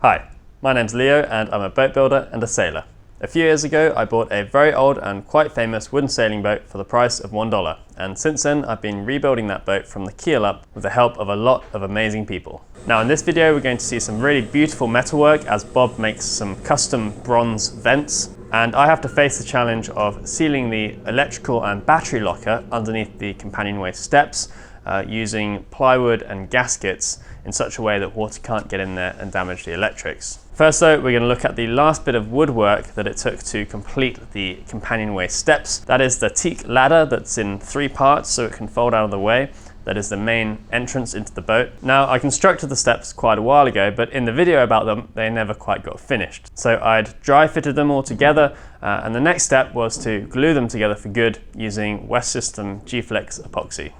Hi, my name's Leo and I'm a boat builder and a sailor. A few years ago I bought a very old and quite famous wooden sailing boat for the price of $1, and since then I've been rebuilding that boat from the keel up with the help of a lot of amazing people. Now in this video we're going to see some really beautiful metalwork as Bob makes some custom bronze vents, and I have to face the challenge of sealing the electrical and battery locker underneath the companionway steps using plywood and gaskets in such a way that water can't get in there and damage the electrics. First though, we're going to look at the last bit of woodwork that it took to complete the companionway steps. That is the teak ladder that's in 3 parts so it can fold out of the way. That is the main entrance into the boat. Now, I constructed the steps quite a while ago, but in the video about them, they never quite got finished. So I'd dry fitted them all together, and the next step was to glue them together for good using West System G-Flex epoxy.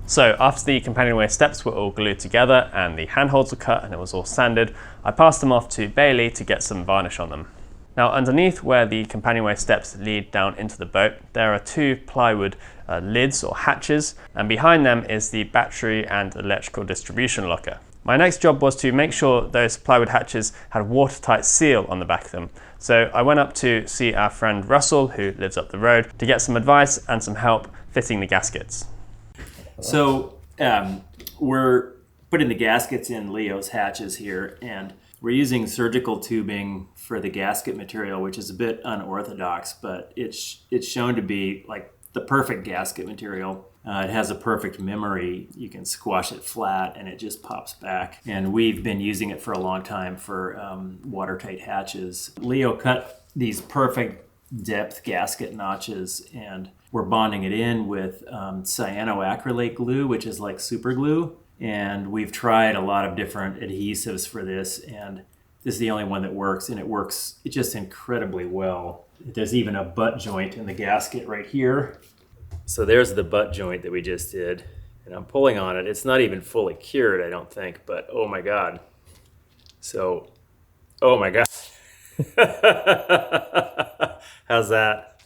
So after the companionway steps were all glued together and the handholds were cut and it was all sanded, I passed them off to Bailey to get some varnish on them. Now underneath where the companionway steps lead down into the boat, there are 2 plywood lids or hatches, and behind them is the battery and electrical distribution locker. My next job was to make sure those plywood hatches had a watertight seal on the back of them. So I went up to see our friend Russell, who lives up the road, to get some advice and some help fitting the gaskets. So we're putting the gaskets in Leo's hatches here, and we're using surgical tubing for the gasket material, which is a bit unorthodox, but it's shown to be like the perfect gasket material. It has a perfect memory. You can squash it flat and it just pops back. And we've been using it for a long time for watertight hatches. Leo cut these perfect depth gasket notches, and we're bonding it in with cyanoacrylate glue, which is like super glue. And we've tried a lot of different adhesives for this, and this is the only one that works, and it works just incredibly well. There's even a butt joint in the gasket right here. So there's the butt joint that we just did, and I'm pulling on it. It's not even fully cured, I don't think, but oh my God. So, oh my God. How's that?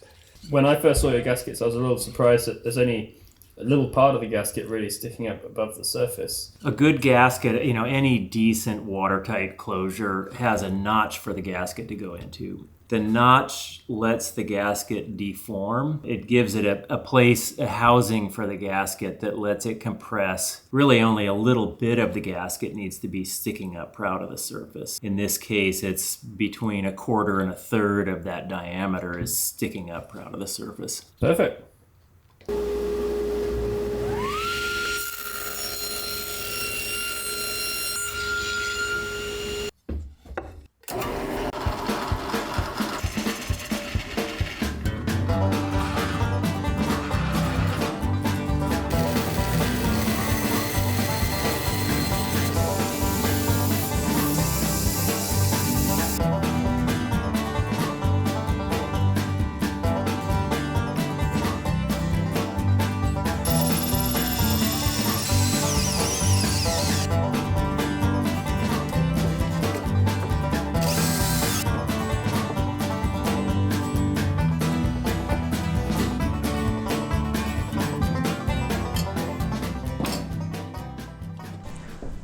When I first saw your gaskets, I was a little surprised that there's only a little part of the gasket really sticking up above the surface. A good gasket, you know, any decent watertight closure has a notch for the gasket to go into. The notch lets the gasket deform. It gives it a place, a housing for the gasket that lets it compress. Really only a little bit of the gasket needs to be sticking up proud of the surface. In this case, it's between 1/4 and 1/3 of that diameter is sticking up proud of the surface. Perfect.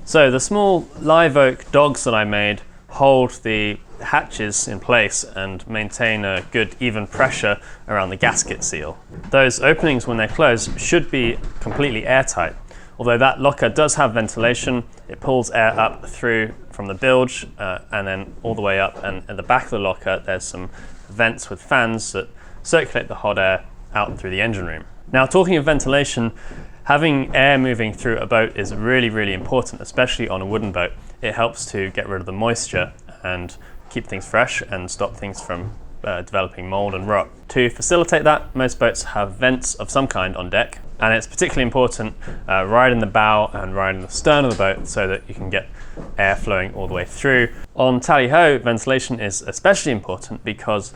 So the small live oak dogs that I made hold the hatches in place and maintain a good even pressure around the gasket seal. Those openings when they close should be completely airtight. Although that locker does have ventilation, it pulls air up through from the bilge and then all the way up, and at the back of the locker there's some vents with fans that circulate the hot air out through the engine room. Now, talking of ventilation, having air moving through a boat is really, really important, especially on a wooden boat. It helps to get rid of the moisture and keep things fresh and stop things from developing mold and rot. To facilitate that, most boats have vents of some kind on deck, and it's particularly important right in the bow and right in the stern of the boat so that you can get air flowing all the way through. On tally-ho, ventilation is especially important because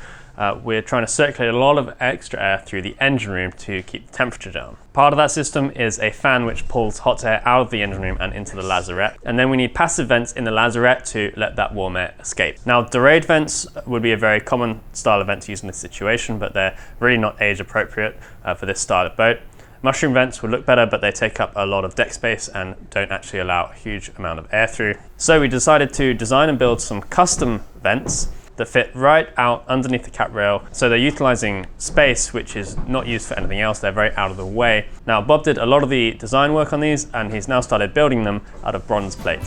we're trying to circulate a lot of extra air through the engine room to keep the temperature down. Part of that system is a fan which pulls hot air out of the engine room and into the lazarette, and then we need passive vents in the lazarette to let that warm air escape. Now, delayed vents would be a very common style of vent to use in this situation, but they're really not age appropriate for this style of boat. Mushroom vents would look better, but they take up a lot of deck space and don't actually allow a huge amount of air through. So we decided to design and build some custom vents that fit right out underneath the cap rail, so they're utilizing space which is not used for anything else. They're very out of the way. Now, Bob did a lot of the design work on these, and he's now started building them out of bronze plate.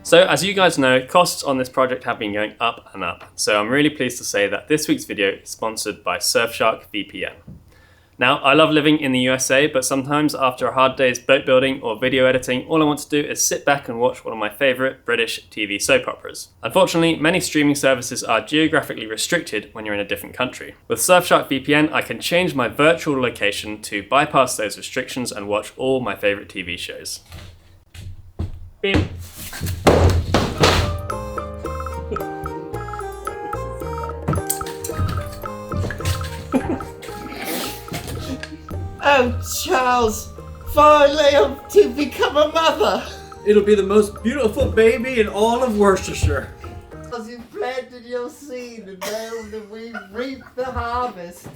So as you guys know, costs on this project have been going up and up. So I'm really pleased to say that this week's video is sponsored by Surfshark VPN. Now, I love living in the USA, but sometimes after a hard day's boat building or video editing, all I want to do is sit back and watch one of my favourite British TV soap operas. Unfortunately, many streaming services are geographically restricted when you're in a different country. With Surfshark VPN, I can change my virtual location to bypass those restrictions and watch all my favourite TV shows. Beep. Oh, Charles, finally I'm to become a mother. It'll be the most beautiful baby in all of Worcestershire. As you planted your seed, and now that we reap the harvest.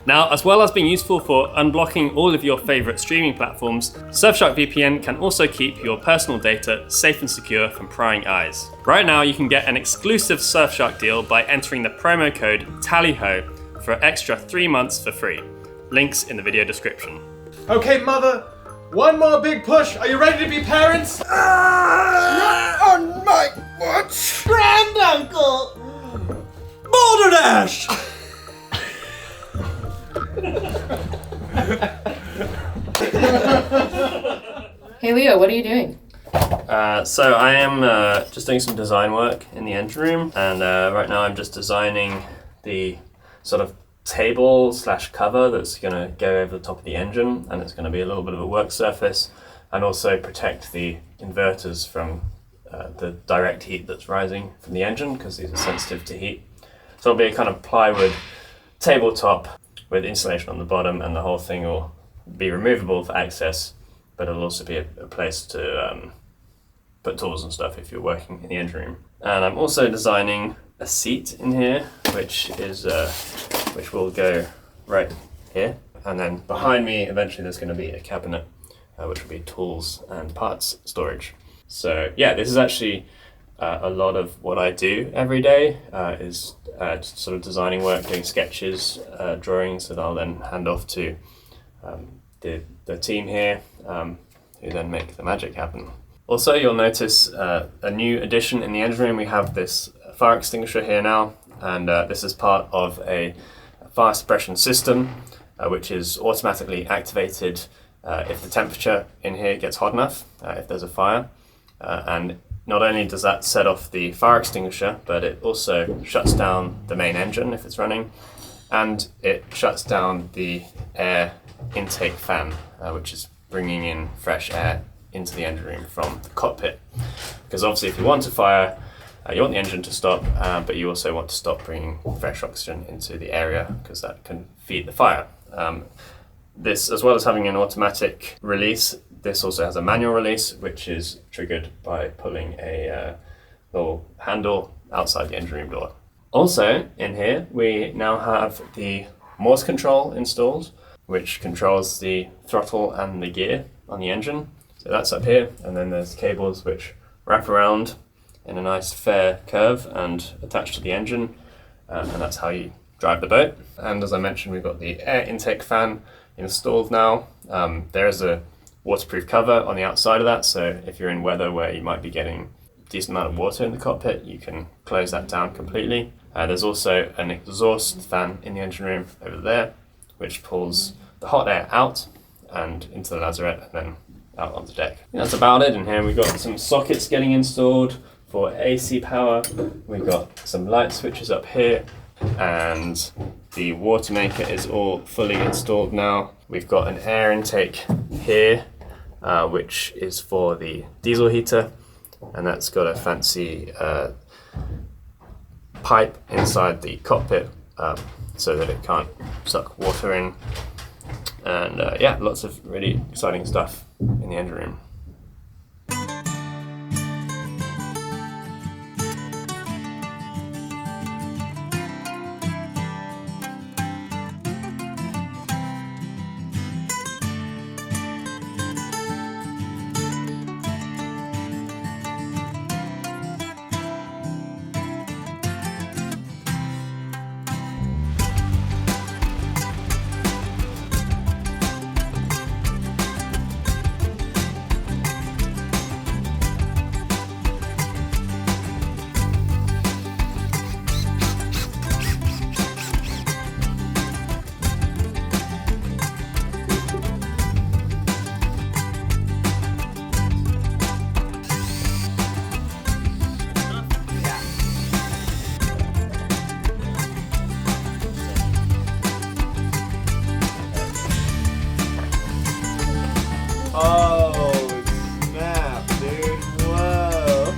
Now, as well as being useful for unblocking all of your favourite streaming platforms, Surfshark VPN can also keep your personal data safe and secure from prying eyes. Right now, you can get an exclusive Surfshark deal by entering the promo code TALLYHO for extra 3 months for free. Links in the video description. Okay, Mother, one more big push. Are you ready to be parents? Not on my watch, Granduncle! Balderdash! Hey Leo, what are you doing? So I am just doing some design work in the engine room, and right now I'm just designing the sort of table / cover that's going to go over the top of the engine, and it's going to be a little bit of a work surface and also protect the inverters from the direct heat that's rising from the engine, because these are sensitive to heat. So it'll be a kind of plywood tabletop with insulation on the bottom, and the whole thing will be removable for access, but it'll also be a place to put tools and stuff if you're working in the engine room. And I'm also designing a seat in here, which will go right here. And then behind me, eventually there's going to be a cabinet, which will be tools and parts storage. So yeah, this is actually a lot of what I do every day, is sort of designing work, doing sketches, drawings that I'll then hand off to the team here, who then make the magic happen. Also, you'll notice a new addition in the engine room. We have this fire extinguisher here now, and this is part of a fire suppression system which is automatically activated if the temperature in here gets hot enough, if there's a fire. And not only does that set off the fire extinguisher, but it also shuts down the main engine if it's running, and it shuts down the air intake fan, which is bringing in fresh air into the engine room from the cockpit. Because obviously if you want a fire, you want the engine to stop, but you also want to stop bringing fresh oxygen into the area because that can feed the fire. This, as well as having an automatic release, this also has a manual release, which is triggered by pulling a little handle outside the engine room door. Also in here, we now have the Morse control installed, which controls the throttle and the gear on the engine. So that's up here, and then there's cables which wrap around in a nice fair curve and attach to the engine, and that's how you drive the boat. And as I mentioned, we've got the air intake fan installed now. There is a waterproof cover on the outside of that, so if you're in weather where you might be getting a decent amount of water in the cockpit, you can close that down completely. There's also an exhaust fan in the engine room over there, which pulls the hot air out and into the lazarette and then out on the deck. That's about it in here. We've got some sockets getting installed for AC power. We've got some light switches up here, and the water maker is all fully installed now. We've got an air intake here, which is for the diesel heater, and that's got a fancy pipe inside the cockpit so that it can't suck water in. And yeah, lots of really exciting stuff in the engine room. Oh, snap, dude. Whoa.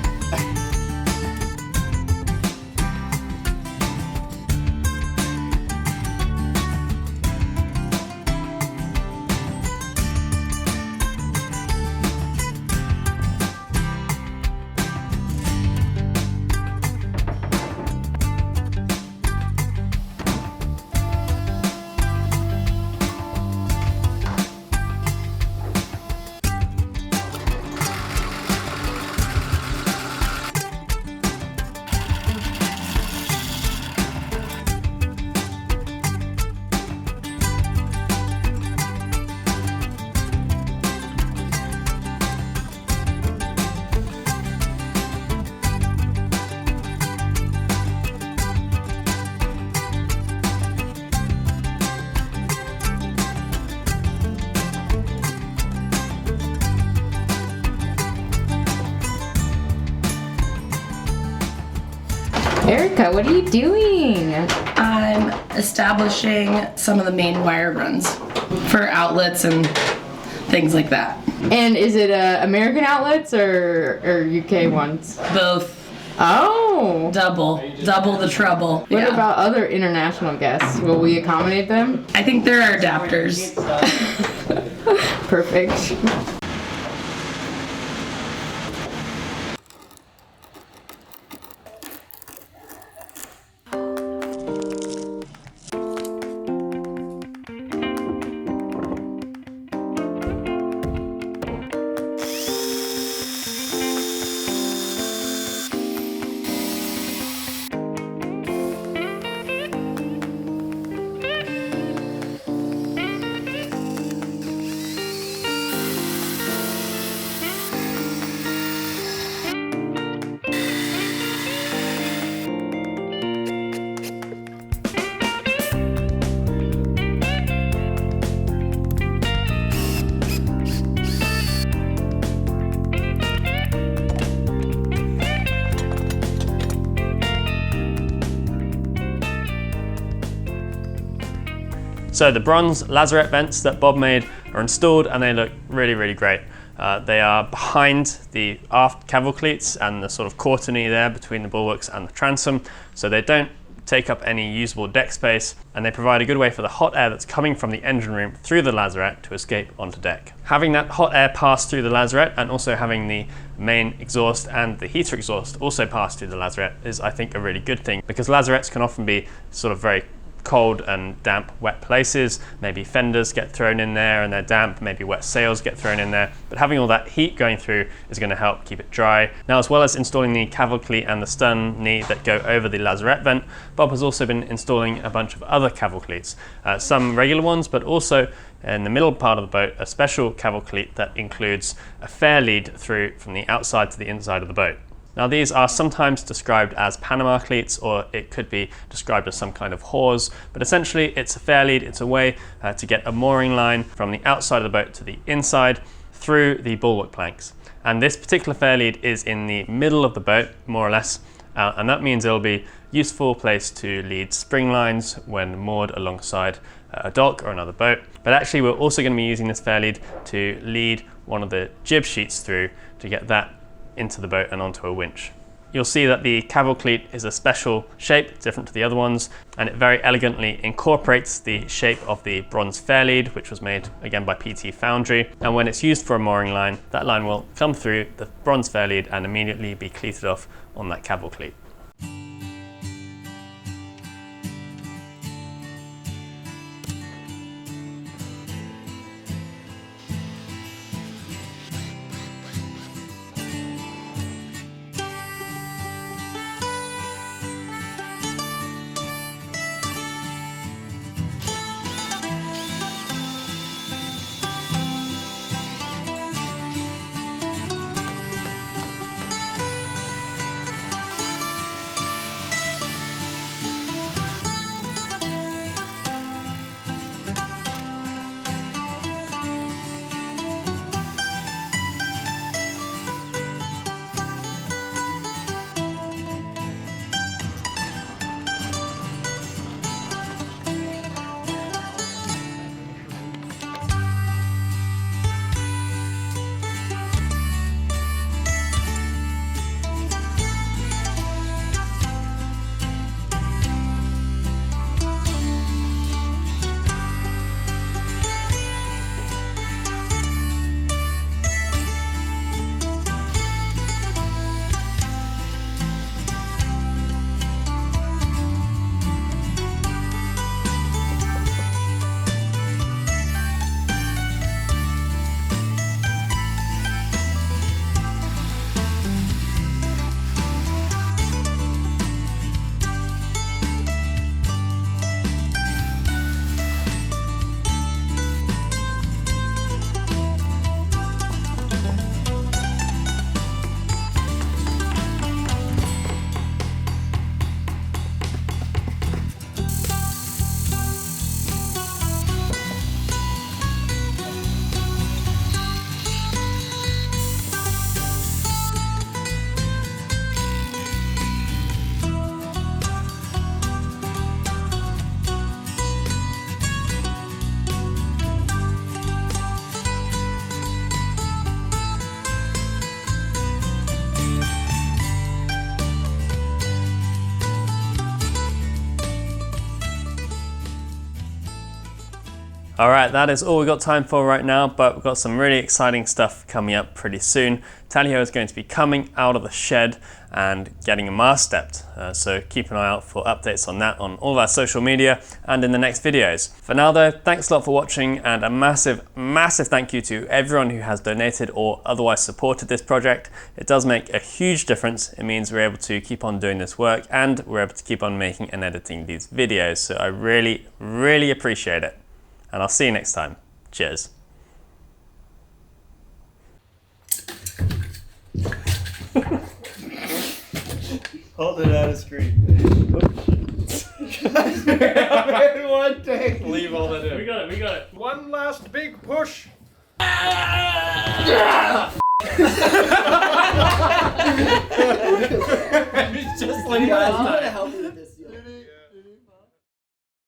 Erica, what are you doing? I'm establishing some of the main wire runs for outlets and things like that. And is it American outlets or UK ones? Both. Oh. Double the trouble. What about other international guests? Will we accommodate them? I think there are adapters. Perfect. So the bronze lazarette vents that Bob made are installed and they look really, really great. They are behind the aft caval cleats and the sort of courtenay there between the bulwarks and the transom, so they don't take up any usable deck space, and they provide a good way for the hot air that's coming from the engine room through the lazarette to escape onto deck. Having that hot air pass through the lazarette and also having the main exhaust and the heater exhaust also pass through the lazarette is, I think, a really good thing, because lazarettes can often be sort of very cold and damp, wet places. Maybe fenders get thrown in there and they're damp, maybe wet sails get thrown in there, but having all that heat going through is going to help keep it dry. Now, as well as installing the caval cleat and the stern knee that go over the lazarette vent, Bob has also been installing a bunch of other caval cleats, some regular ones, but also in the middle part of the boat, a special caval cleat that includes a fairlead through from the outside to the inside of the boat. Now, these are sometimes described as Panama cleats, or it could be described as some kind of hawse, but essentially it's a fairlead. It's a way to get a mooring line from the outside of the boat to the inside through the bulwark planks. And this particular fairlead is in the middle of the boat, more or less, and that means it'll be a useful place to lead spring lines when moored alongside a dock or another boat. But actually, we're also going to be using this fairlead to lead one of the jib sheets through to get that into the boat and onto a winch. You'll see that the caval cleat is a special shape, different to the other ones, and it very elegantly incorporates the shape of the bronze fairlead, which was made again by PT Foundry. And when it's used for a mooring line, that line will come through the bronze fairlead and immediately be cleated off on that caval cleat. All right, that is all we've got time for right now, but we've got some really exciting stuff coming up pretty soon. Tally-ho is going to be coming out of the shed and getting a mast stepped, so keep an eye out for updates on that on all of our social media and in the next videos. For now though, thanks a lot for watching, and a massive, massive thank you to everyone who has donated or otherwise supported this project. It does make a huge difference. It means we're able to keep on doing this work and we're able to keep on making and editing these videos, so I really, really appreciate it. And I'll see you next time. Cheers. Hold it out of screen. One take. Leave all that in. We got it. One last big push. It's just like last time.